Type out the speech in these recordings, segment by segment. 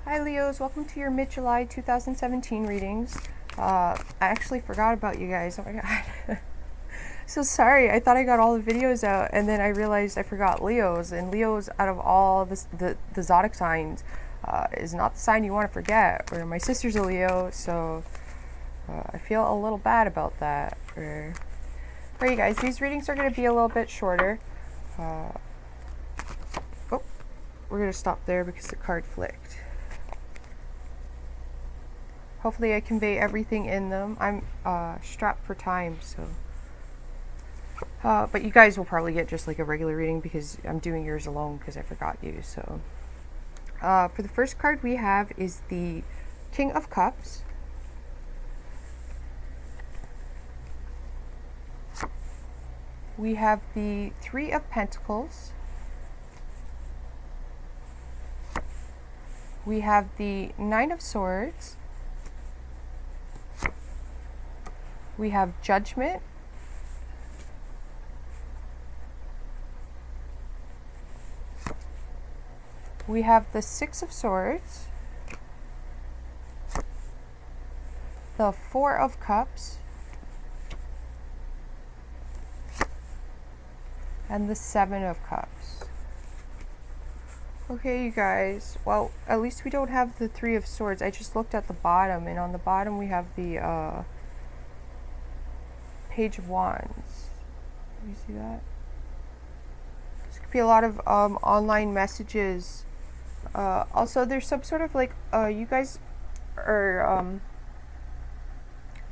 Hi Leos, welcome to your mid-July 2017 readings. I actually forgot about you guys, oh my god. So sorry, I thought I got all the videos out and then I realized I forgot Leos, and Leos out of all the zodiac signs is not the sign you want to forget. Or my sister's a Leo, so I feel a little bad about that. For you guys, these readings are going to be a little bit shorter. Oh, we're going to stop there because the card flicked. Hopefully I convey everything in them. I'm strapped for time, so. But you guys will probably get just like a regular reading because I'm doing yours alone because I forgot you. So, for the first card we have is the King of Cups. We have the Three of Pentacles. We have the Nine of Swords. We have Judgment. We have the Six of Swords. The Four of Cups. And the Seven of Cups. Okay, you guys. Well, at least we don't have the Three of Swords. I just looked at the bottom, and on the bottom we have the Page of Wands. You see that? This could be a lot of online messages. Also, there's some sort of like you guys are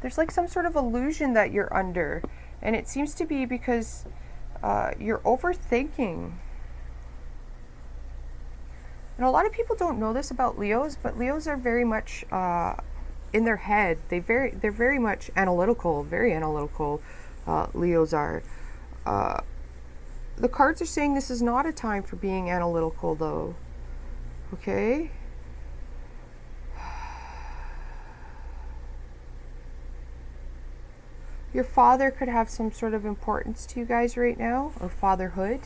there's like some sort of illusion that you're under, and it seems to be because you're overthinking. And a lot of people don't know this about Leos, but Leos are very much in their head. They're very much analytical, very analytical. Leos are. The cards are saying this is not a time for being analytical, though. Okay. Your father could have some sort of importance to you guys right now, or fatherhood.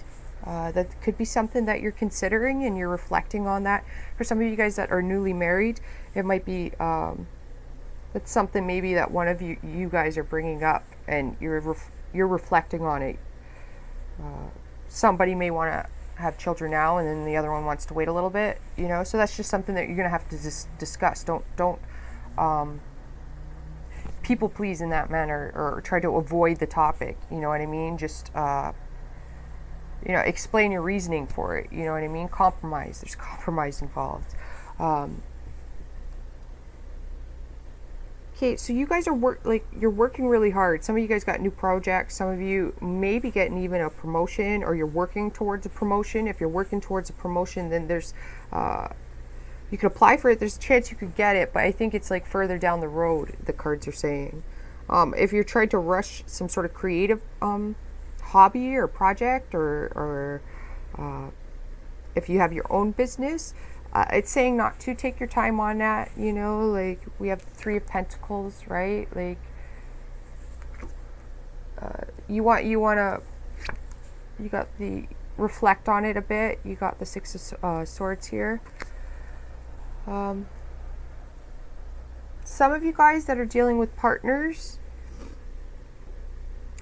That could be something that you're considering and you're reflecting on that. For some of you guys that are newly married, it might be it's something maybe that one of you guys are bringing up and you're reflecting on it. Somebody may want to have children now, and then the other one wants to wait a little bit. You know, so that's just something that you're gonna have to discuss. Don't people please in that manner or try to avoid the topic. You know what I mean? Just you know, explain your reasoning for it. You know what I mean? Compromise. There's compromise involved. Okay, so you guys are you're working really hard. Some of you guys got new projects. Some of you may be getting even a promotion, or you're working towards a promotion. If you're working towards a promotion, then there's you could apply for it. There's a chance you could get it, but I think it's like further down the road, the cards are saying. If you're trying to rush some sort of creative hobby or project, or if you have your own business, it's saying not to take your time on that. You know, like we have the Three of Pentacles, right? Like you got the reflect on it a bit. You got the Six of Swords here. Some of you guys that are dealing with partners,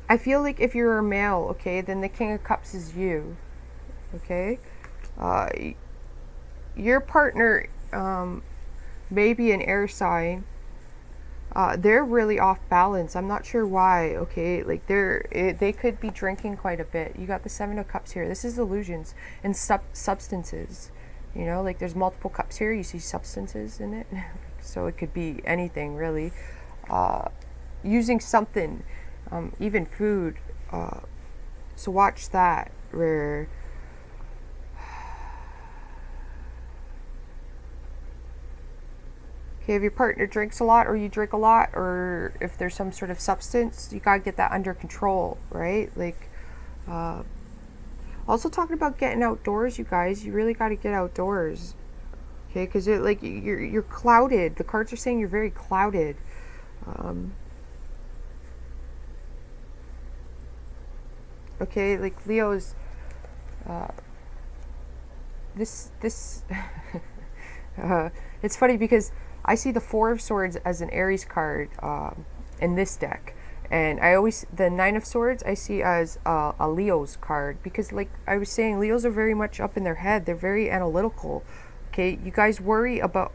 I feel like if you're a male, okay, then the King of Cups is you, okay? Your partner may be an air sign. They're really off balance. I'm not sure why, okay? Like they could be drinking quite a bit. You got the Seven of Cups here. This is illusions and substances. You know, like there's multiple cups here. You see substances in it. So it could be anything, really. Using something, even food. So watch that. Where okay, if your partner drinks a lot, or you drink a lot, or if there's some sort of substance, you gotta get that under control, right? Like, also talking about getting outdoors, you guys. You really got to get outdoors, okay? Because like you're clouded. The cards are saying you're very clouded. Okay, like Leo's. This It's funny because I see the Four of Swords as an Aries card in this deck. And I always, the Nine of Swords, I see as a Leo's card. Because like I was saying, Leos are very much up in their head. They're very analytical. Okay, you guys worry about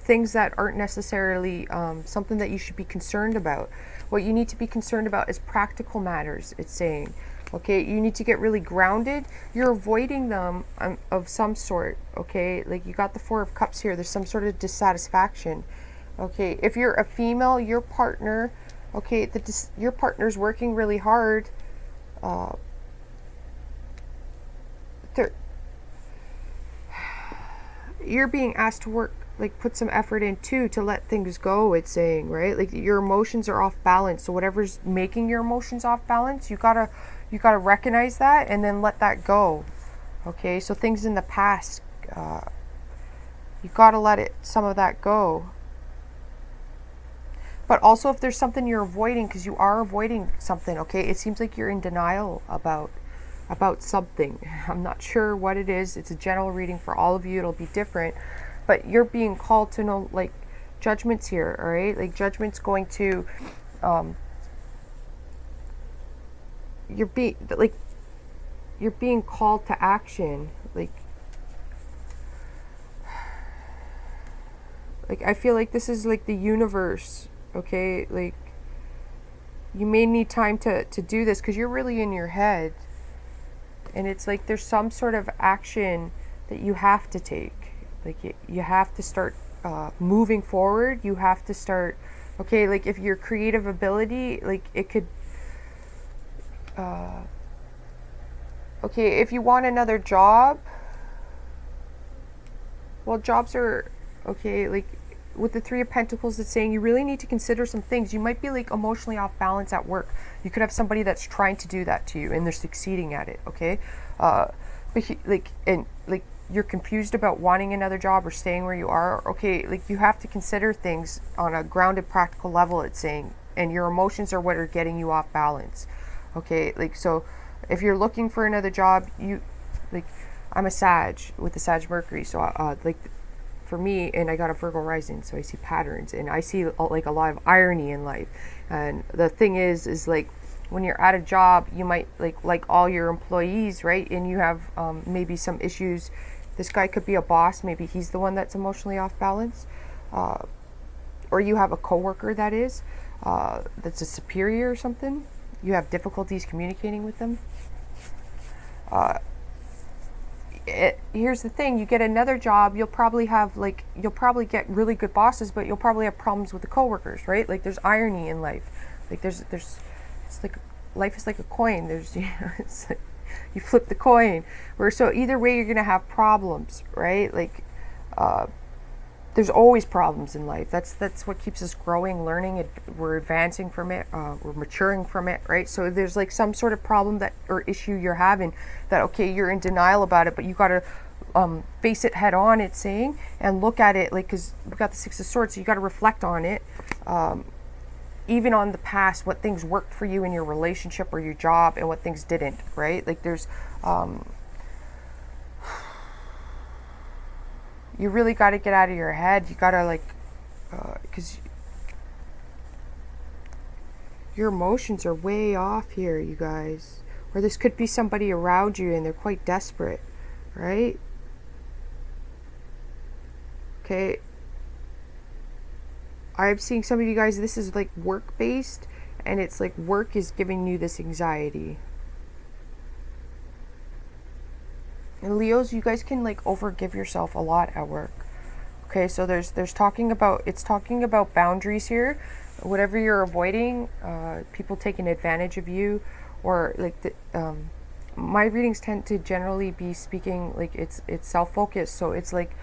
things that aren't necessarily something that you should be concerned about. What you need to be concerned about is practical matters, it's saying. Okay, you need to get really grounded. You're avoiding them of some sort. Okay, like you got the Four of Cups here. There's some sort of dissatisfaction. Okay, if you're a female, your partner, okay, your partner's working really hard. You're being asked to work, like put some effort in too, to let things go, it's saying, right? Like your emotions are off balance. So whatever's making your emotions off balance, you gotta recognize that and then let that go. Okay, so things in the past, you gotta let some of that go. But also if there's something you're avoiding, because you are avoiding something, okay, it seems like you're in denial about something. I'm not sure what it is. It's a general reading for all of you. It'll be different. But you're being called to know, like, judgments here, all right? Like, judgment's going to, you're being called to action. Like I feel like this is like the universe, okay? Like, you may need time to do this because you're really in your head. And it's like there's some sort of action that you have to take. Like you have to start moving forward. You have to start, okay, like if your creative ability, like it could, okay, if you want another job, well, jobs are, okay, like with the Three of Pentacles, it's saying you really need to consider some things. You might be like emotionally off balance at work. You could have somebody that's trying to do that to you and they're succeeding at it, okay? But you're confused about wanting another job or staying where you are, okay, like you have to consider things on a grounded, practical level, it's saying, and your emotions are what are getting you off balance, okay? Like, so if you're looking for another job, I'm a Sag with the Sag Mercury, so for me, and I got a Virgo rising, so I see patterns and I see like a lot of irony in life. And the thing is like when you're at a job, you might like all your employees, right? And you have maybe some issues. This guy could be a boss. Maybe he's the one that's emotionally off balance, or you have a coworker that's a superior or something. You have difficulties communicating with them. Here's the thing, you get another job, you'll probably get really good bosses, but you'll probably have problems with the coworkers, right? Like there's irony in life. Like there's it's like life is like a coin. There's it's like you flip the coin. So either way you're gonna have problems, right? Like there's always problems in life. That's what keeps us growing, learning. We're advancing from it. We're maturing from it, right? So there's like some sort of problem or issue you're having that, okay, you're in denial about it, but you got to face it head on, it's saying, and look at it, like, because we got the Six of Swords, so you got to reflect on it. Even on the past, what things worked for you in your relationship or your job and what things didn't, right? Like there's... you really got to get out of your head. You got to because your emotions are way off here, you guys. Or this could be somebody around you and they're quite desperate, right? Okay. I'm seeing some of you guys, this is like work-based, and it's like work is giving you this anxiety. And Leos, you guys can like overgive yourself a lot at work. Okay, so it's talking about boundaries here. Whatever you're avoiding, people taking advantage of you, or like my readings tend to generally be speaking like it's self-focused. So it's like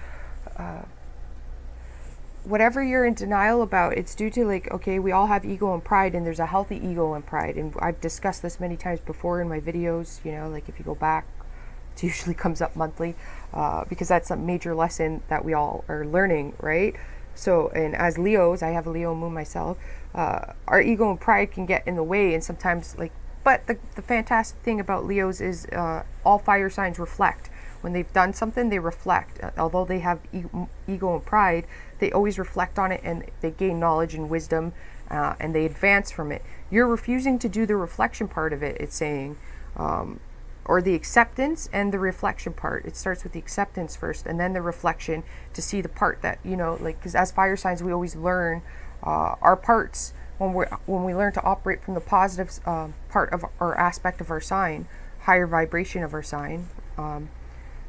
whatever you're in denial about, it's due to like, okay, we all have ego and pride, and there's a healthy ego and pride, and I've discussed this many times before in my videos. You know, like if you go back. It usually comes up monthly because that's a major lesson that we all are learning, right? So, and as Leos, I have a Leo moon myself, our ego and pride can get in the way, and sometimes but the fantastic thing about Leos is all fire signs reflect. when they've done something, they reflect. Although they have ego and pride, they always reflect on it, and they gain knowledge and wisdom, and they advance from it. You're refusing to do the reflection part of it, it's saying, or the acceptance and the reflection part. It starts with the acceptance first, and then the reflection to see the part that, you know, like, because as fire signs, we always learn our parts when we learn to operate from the positive part of our aspect of our sign, higher vibration of our sign.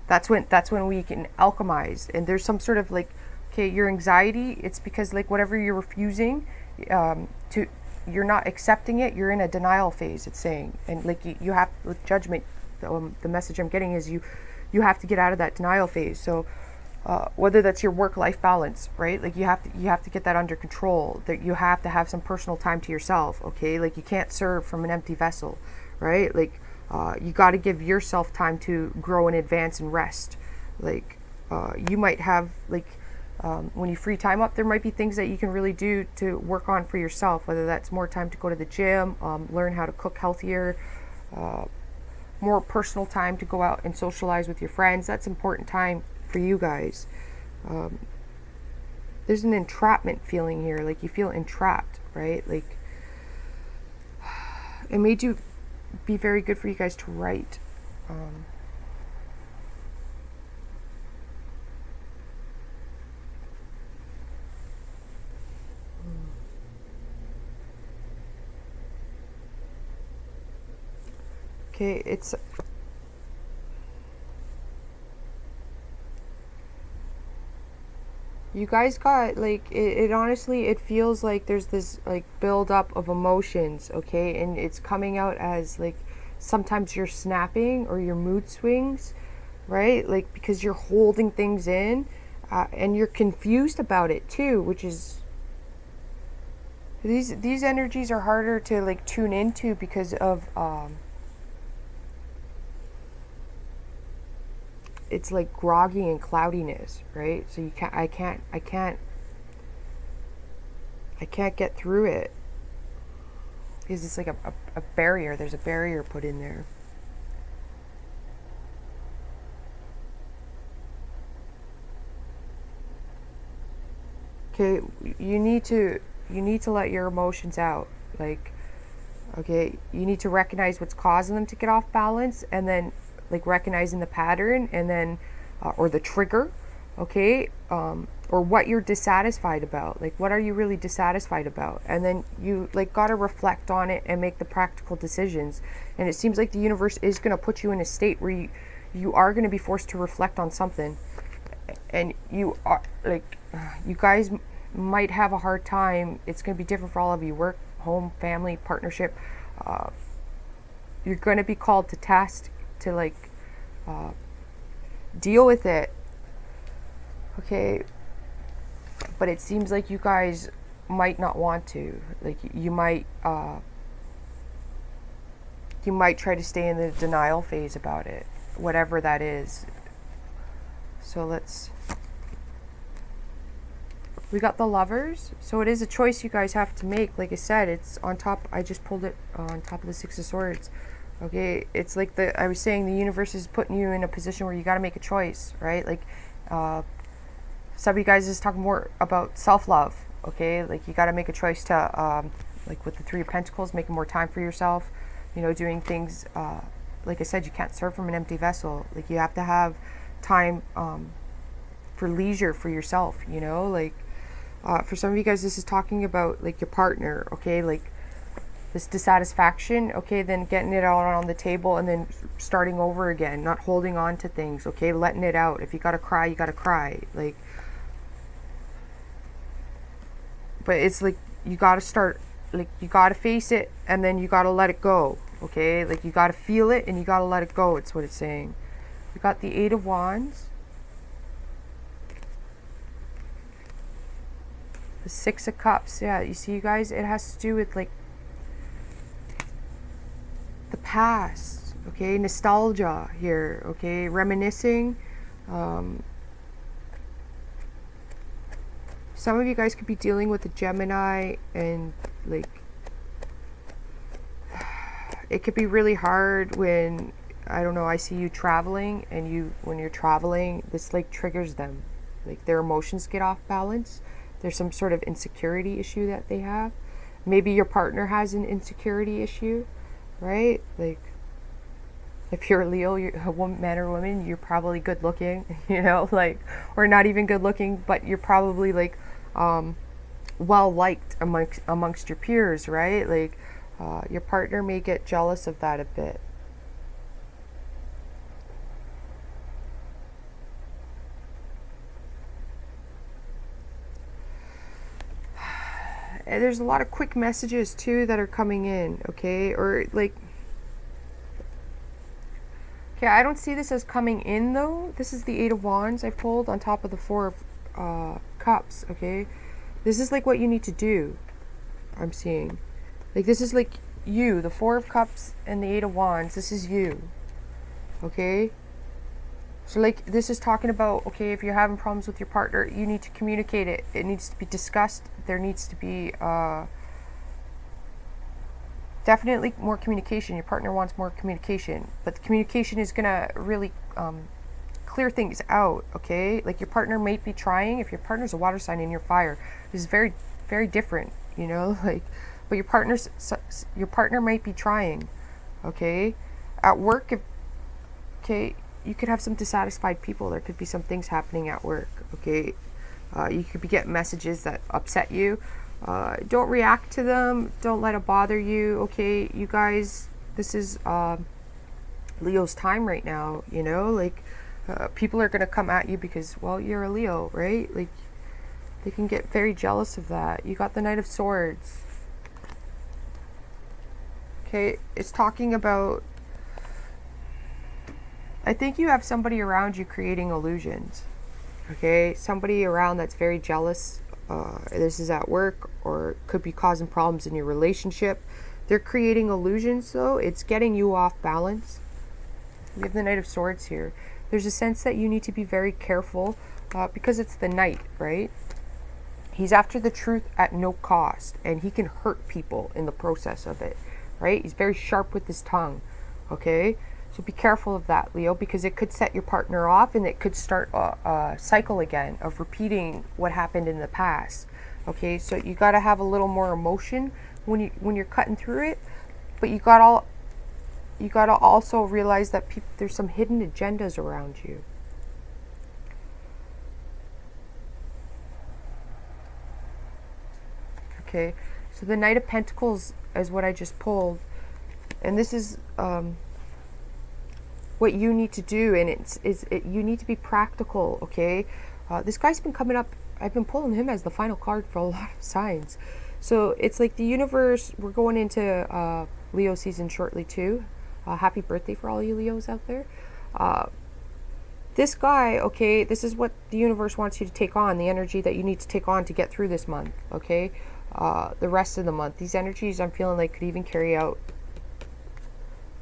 That's when we can alchemize. And there's some sort of like, okay, your anxiety, it's because like whatever you're refusing to, you're not accepting it, you're in a denial phase, it's saying. And like you have, with judgment, the message I'm getting is you have to get out of that denial phase. So whether that's your work-life balance, right? Like you have to get that under control. That you have to have some personal time to yourself, okay? Like you can't serve from an empty vessel, right? Like you got to give yourself time to grow and advance and rest. Like you might have like when you free time up, there might be things that you can really do to work on for yourself, whether that's more time to go to the gym, learn how to cook healthier, more personal time to go out and socialize with your friends. That's important time for you guys. There's an entrapment feeling here, like you feel entrapped, right? Like it made you be very good for you guys to write. Okay, it's you guys got like it honestly, it feels like there's this like build up of emotions, okay, and it's coming out as like sometimes you're snapping or your mood swings, right? Like because you're holding things in, and you're confused about it too, which is these energies are harder to like tune into because of it's like groggy and cloudiness, right? So I can't get through it because it's like a barrier. There's a barrier put in there. Okay, you need to let your emotions out. Like, okay, you need to recognize what's causing them to get off balance, and then like recognizing the pattern, and then or the trigger, okay, or what you're dissatisfied about. Like what are you really dissatisfied about? And then you like got to reflect on it and make the practical decisions. And it seems like the universe is going to put you in a state where you are going to be forced to reflect on something, and you are like you guys might have a hard time. It's going to be different for all of you: work, home, family, partnership. You're going to be called to task to like deal with it, okay, but it seems like you guys might not want to. Like you might try to stay in the denial phase about it, whatever that is. So we got the Lovers. So it is a choice you guys have to make. Like I said, it's on top. I just pulled it on top of the Six of Swords. Okay, it's like I was saying, the universe is putting you in a position where you got to make a choice, right? Like, some of you guys is talking more about self-love, okay? Like, you got to make a choice to, like with the Three of Pentacles, making more time for yourself, you know, doing things, like I said, you can't serve from an empty vessel. Like, you have to have time for leisure for yourself, you know? Like, for some of you guys, this is talking about, like, your partner, okay? Like, this dissatisfaction, okay, then getting it out on the table and then starting over again, not holding on to things, okay, letting it out. If you gotta cry, you gotta cry. Like, but it's like you gotta start, like you gotta face it and then you gotta let it go, okay? Like you gotta feel it and you gotta let it go. It's what it's saying. We got the Eight of Wands, the Six of Cups. Yeah, you see, you guys, it has to do with like the past, okay, nostalgia here, okay, reminiscing. Some of you guys could be dealing with a Gemini, and like it could be really hard when I don't know, I see you traveling, and when you're traveling, this like triggers them. Like their emotions get off balance. There's some sort of insecurity issue that they have. Maybe your partner has an insecurity issue, right? Like if you're a Leo, you're a woman, man or woman, you're probably good looking, like, or not even good looking, but you're probably like well liked amongst your peers, right? Like your partner may get jealous of that a bit. And there's a lot of quick messages too that are coming in, okay? Or like, okay, I don't see this as coming in though. This is the Eight of Wands I pulled on top of the Four of Cups, okay? This is like what you need to do, I'm seeing. Like this is like you, the Four of Cups and the Eight of Wands, this is you, okay? So like this is talking about, okay, if you're having problems with your partner, you need to communicate it. It needs to be discussed. There needs to be definitely more communication. Your partner wants more communication, but the communication is gonna really clear things out, okay? Like your partner might be trying. If your partner's a water sign and you're fire, this is very, very different, like, but your partner might be trying, okay? At work, okay, you could have some dissatisfied people. There could be some things happening at work, okay? You could be getting messages that upset you. Don't react to them. Don't let it bother you, okay? You guys, this is Leo's time right now, like people are going to come at you because, well, you're a Leo, right? Like they can get very jealous of that. You got the Knight of Swords. Okay, it's talking about, I think you have somebody around you creating illusions, okay? Somebody around that's very jealous. This is at work, or could be causing problems in your relationship. They're creating illusions, though. It's getting you off balance. We have the Knight of Swords here. There's a sense that you need to be very careful because it's the Knight, right? He's after the truth at no cost, and he can hurt people in the process of it, right? He's very sharp with his tongue, okay? So be careful of that, Leo, because it could set your partner off, and it could start a cycle again of repeating what happened in the past. Okay, so you got to have a little more emotion when you're cutting through it, but you got to also realize that there's some hidden agendas around you. Okay, so the Knight of Pentacles is what I just pulled, and this is what you need to do, and you need to be practical, okay? This guy's been coming up, I've been pulling him as the final card for a lot of signs. So it's like the universe, we're going into Leo season shortly too. Happy birthday for all you Leos out there. This guy, okay, this is what the universe wants you to take on, the energy that you need to take on to get through this month, okay? The rest of the month. These energies I'm feeling like could even carry out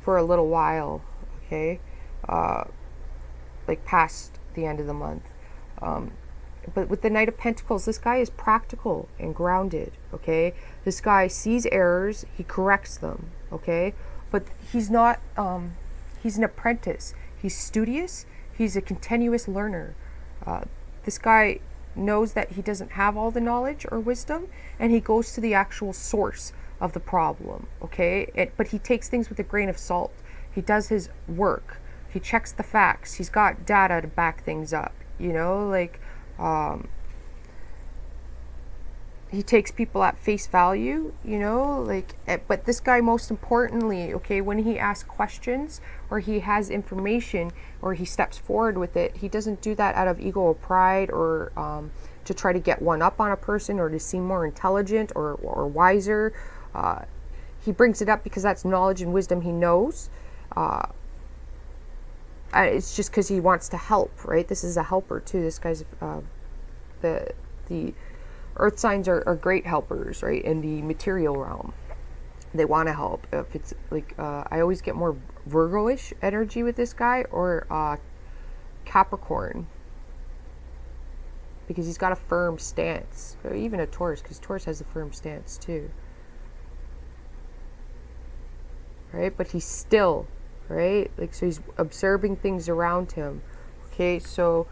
for a little while, okay? Like past the end of the month. But with the Knight of Pentacles, this guy is practical and grounded, okay? This guy sees errors, he corrects them, okay? But he's not, he's an apprentice. He's studious, he's a continuous learner. This guy knows that he doesn't have all the knowledge or wisdom, and he goes to the actual source of the problem, okay? But he takes things with a grain of salt. He does his work. He checks the facts. He's got data to back things up, like he takes people at face value, but this guy, most importantly, okay, when he asks questions or he has information or he steps forward with it, he doesn't do that out of ego or pride or to try to get one up on a person or to seem more intelligent or wiser. He brings it up because that's knowledge and wisdom he knows. It's just because he wants to help, right? This is a helper too. This guy's the earth signs are great helpers, right? In the material realm, they want to help. If it's like I always get more Virgo-ish energy with this guy, or Capricorn, because he's got a firm stance, or even a Taurus, because Taurus has a firm stance too, right? But he's still right? Like, so he's observing things around him. Okay, so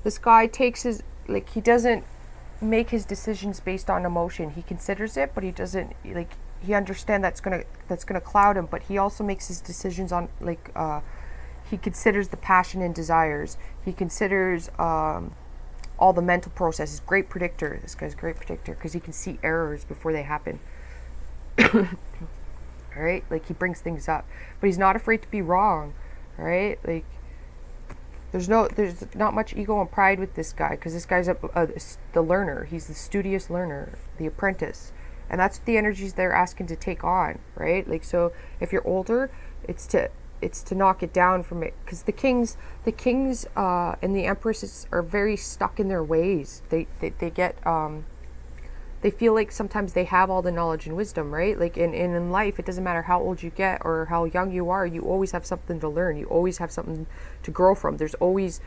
this guy takes his, like, he doesn't make his decisions based on emotion. He considers it, but he doesn't, like, he understands that's gonna cloud him, but he also makes his decisions on, like, he considers the passion and desires. He considers all the mental processes. Great predictor. This guy's a great predictor because he can see errors before they happen. All right, like, he brings things up, but he's not afraid to be wrong. All right, like, there's not much ego and pride with this guy, because this guy's the learner. He's the studious learner, the apprentice, and that's the energies they're asking to take on, right? Like, so if you're older, it's to knock it down from it, because the kings and the empresses are very stuck in their ways. They get they feel like sometimes they have all the knowledge and wisdom, right? Like, in life, it doesn't matter how old you get or how young you are, you always have something to learn. You always have something to grow from. There's always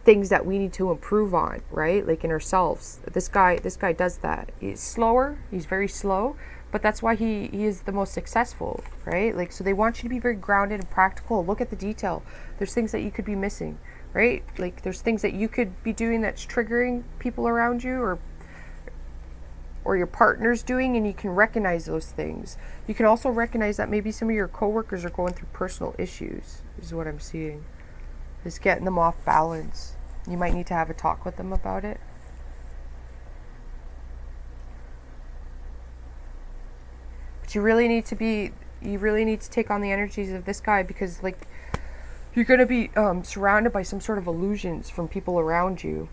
things that we need to improve on, right? Like, in ourselves. This guy does that. He's slower. He's very slow, but that's why he is the most successful, right? Like, so they want you to be very grounded and practical. Look at the detail. There's things that you could be missing, right? Like, there's things that you could be doing that's triggering people around you, or your partner's doing, and you can recognize those things. You can also recognize that maybe some of your coworkers are going through personal issues, is what I'm seeing. Is getting them off balance. You might need to have a talk with them about it. But you really need to take on the energies of this guy, because, like, you're going to be surrounded by some sort of illusions from people around you.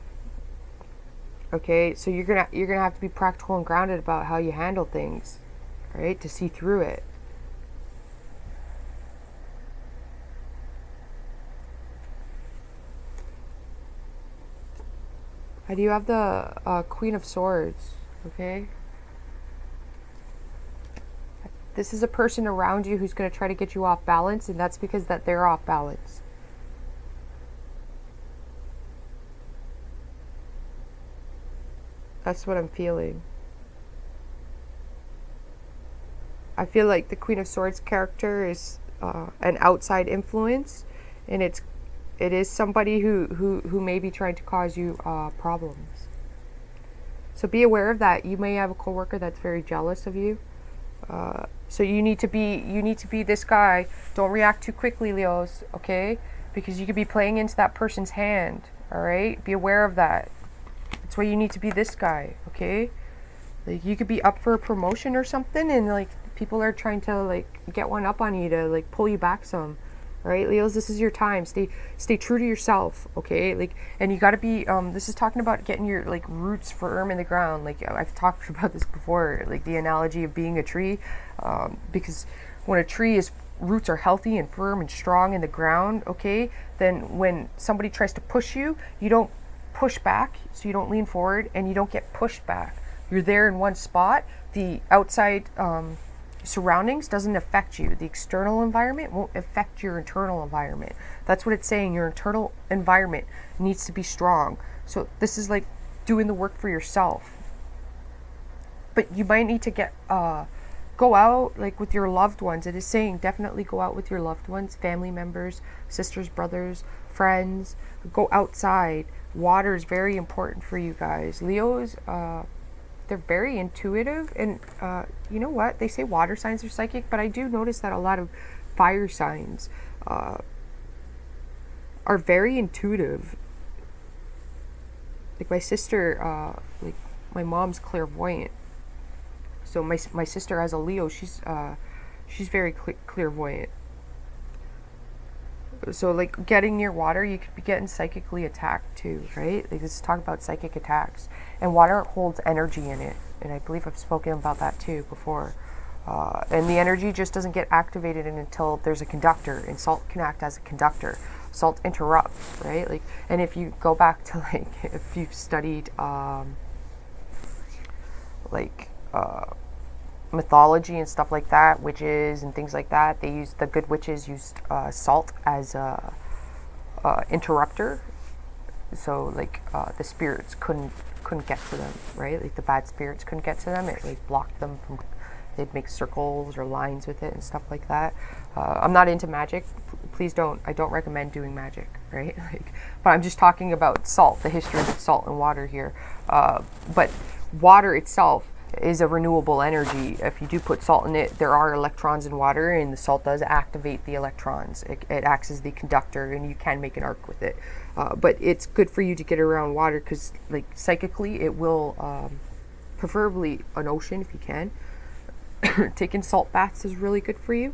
Okay, so you're gonna have to be practical and grounded about how you handle things, right? To see through it. I do have the Queen of Swords. Okay, this is a person around you who's gonna try to get you off balance, and that's because that they're off balance. That's what I'm feeling. I feel like the Queen of Swords character is an outside influence, and it is somebody who may be trying to cause you problems. So be aware of that. You may have a coworker that's very jealous of you. So you need to be this guy. Don't react too quickly, Leos. Okay, because you could be playing into that person's hand. All right, be aware of that. That's why you need to be this guy, okay? Like, you could be up for a promotion or something, and, like, people are trying to, like, get one up on you to, like, pull you back some. Right, Leos, this is your time. Stay true to yourself, okay? Like, and you got to be this is talking about getting your, like, roots firm in the ground. Like, I've talked about this before, like the analogy of being a tree, because when a tree's roots are healthy and firm and strong in the ground, okay, then when somebody tries to push you, you don't push back, so you don't lean forward, and you don't get pushed back. You're there in one spot. The outside surroundings doesn't affect you. The external environment won't affect your internal environment. That's what it's saying. Your internal environment needs to be strong. So this is like doing the work for yourself. But you might need to go out, like, with your loved ones. It is saying definitely go out with your loved ones, family members, sisters, brothers, friends. Go outside. Water is very important for you guys. Leos, they're very intuitive, and you know what? They say water signs are psychic, but I do notice that a lot of fire signs are very intuitive. Like, my sister, like, my mom's clairvoyant. So my sister has a Leo. She's very clairvoyant. So, like, getting near water, you could be getting psychically attacked too, right? Like, this is talking about psychic attacks, and water holds energy in it, and I believe I've spoken about that too before. And the energy just doesn't get activated until there's a conductor, and salt can act as a conductor. Salt interrupts, right? Like, and if you go back to, like, if you've studied mythology and stuff like that, witches and things like that, the good witches used salt as a interrupter, So like the spirits couldn't get to them, right? Like the bad spirits couldn't get to them. It like blocked them from. They'd make circles or lines with it and stuff like that. I'm not into magic. Please don't. I don't recommend doing magic, right? Like, but I'm just talking about salt, the history of salt and water here. But water itself is a renewable energy. If you do put salt in it, there are electrons in water, and the salt does activate the electrons. It acts as the conductor, and you can make an arc with it. But it's good for you to get around water because, like, psychically, it will, preferably an ocean if you can. Taking salt baths is really good for you.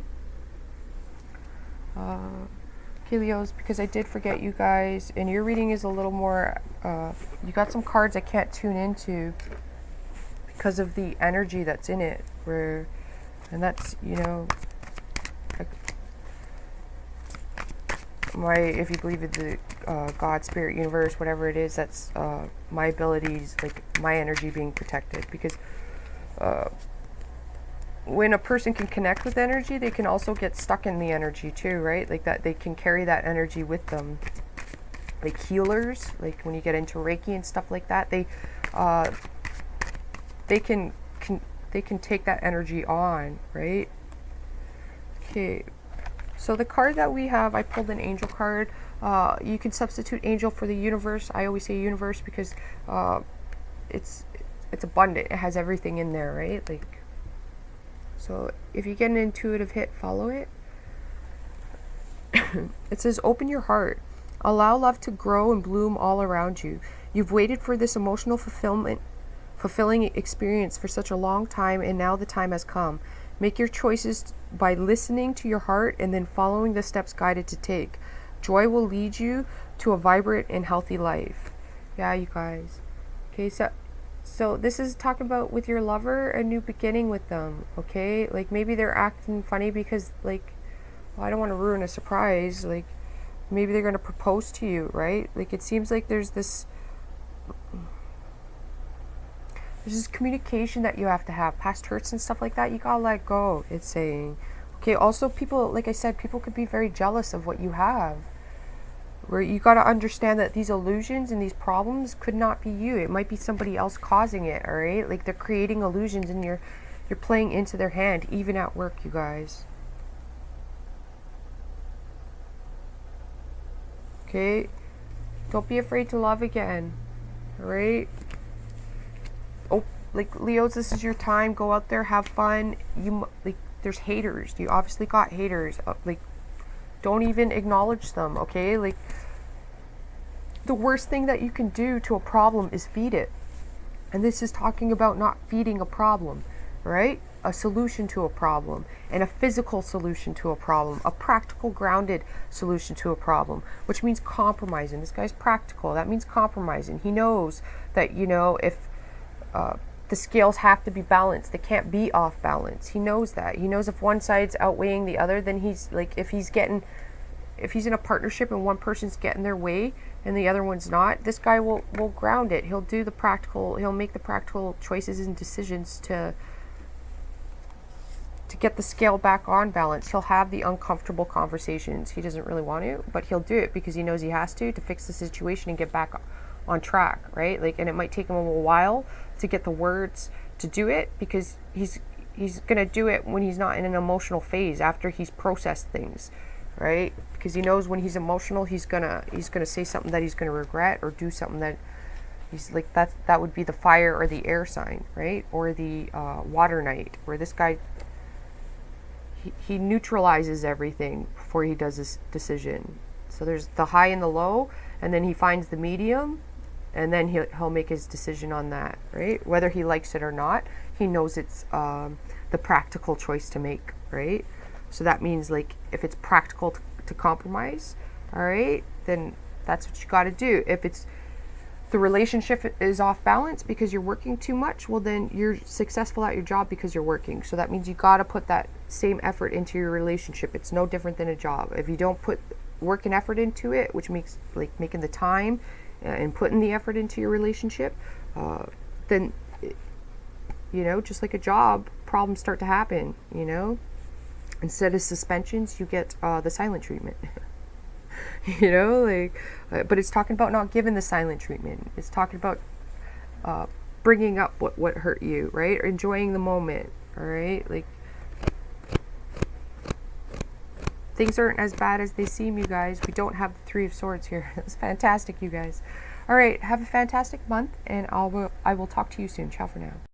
Helios, because I did forget you guys, and your reading is a little more, you got some cards I can't tune into because of the energy that's in it, and that's, like if you believe in the God, spirit, universe, whatever it is, that's my abilities, like my energy being protected, because when a person can connect with energy, they can also get stuck in the energy too, right? Like that, they can carry that energy with them. Like healers, like when you get into Reiki and stuff like that, they can take that energy on, right? Okay, so the card that we have, I pulled an angel card. You can substitute angel for the universe. I always say universe because it's abundant. It has everything in there, right? Like. So if you get an intuitive hit, follow it. It says, open your heart. Allow love to grow and bloom all around you. You've waited for this emotional fulfilling experience for such a long time, and now the time has come. Make your choices by listening to your heart and then following the steps guided to take. Joy will lead you to a vibrant and healthy life. Yeah, you guys. Okay, so this is talking about with your lover, a new beginning with them, okay? Like maybe they're acting funny because like, well, I don't want to ruin a surprise. Like maybe they're going to propose to you, right? Like it seems like there's this communication that you have to have. Past hurts and stuff like that, you gotta let go, it's saying. Okay, also people, like I said, people could be very jealous of what you have. Where you got to understand that these illusions and these problems could not be you. It might be somebody else causing it, all right? Like they're creating illusions and you're playing into their hand, even at work, you guys. Okay? Don't be afraid to love again, all right? Oh, like Leos, this is your time. Go out there, have fun. There's haters. You obviously got haters. Like, don't even acknowledge them, okay? Like, the worst thing that you can do to a problem is feed it. And this is talking about not feeding a problem, right? A solution to a problem, and a physical solution to a problem, a practical, grounded solution to a problem, which means compromising. This guy's practical. That means compromising. He knows that, if the scales have to be balanced, they can't be off balance. He knows that. He knows if one side's outweighing the other, then he's like, if he's in a partnership and one person's getting their way and the other one's not, this guy will ground it. He'll make the practical choices and decisions to get the scale back on balance. He'll have the uncomfortable conversations. He doesn't really want to, but he'll do it because he knows he has to fix the situation and get back on track, right? Like, and it might take him a little while to get the words to do it because he's going to do it when he's not in an emotional phase, after he's processed things, right? Because he knows when he's emotional, he's gonna say something that he's gonna regret, or do something that he's like, that would be the fire or the air sign, right? Or the water knight, where this guy, he neutralizes everything before he does this decision. So there's the high and the low, and then he finds the medium, and then he'll make his decision on that, right? Whether he likes it or not, he knows it's the practical choice to make, right? So that means, like, if it's practical to compromise, all right, then that's what you got to do. If it's the relationship is off balance because you're working too much, well, then you're successful at your job because you're working. So that means you got to put that same effort into your relationship. It's no different than a job. If you don't put work and effort into it, which makes like making the time and putting the effort into your relationship, then, just like a job, problems start to happen, Instead of suspensions, you get the silent treatment. you know, like, but it's talking about not giving the silent treatment. It's talking about bringing up what hurt you, right? Or enjoying the moment, all right? Like, things aren't as bad as they seem, you guys. We don't have the Three of Swords here. It's fantastic, you guys. All right, have a fantastic month, and I will talk to you soon. Ciao for now.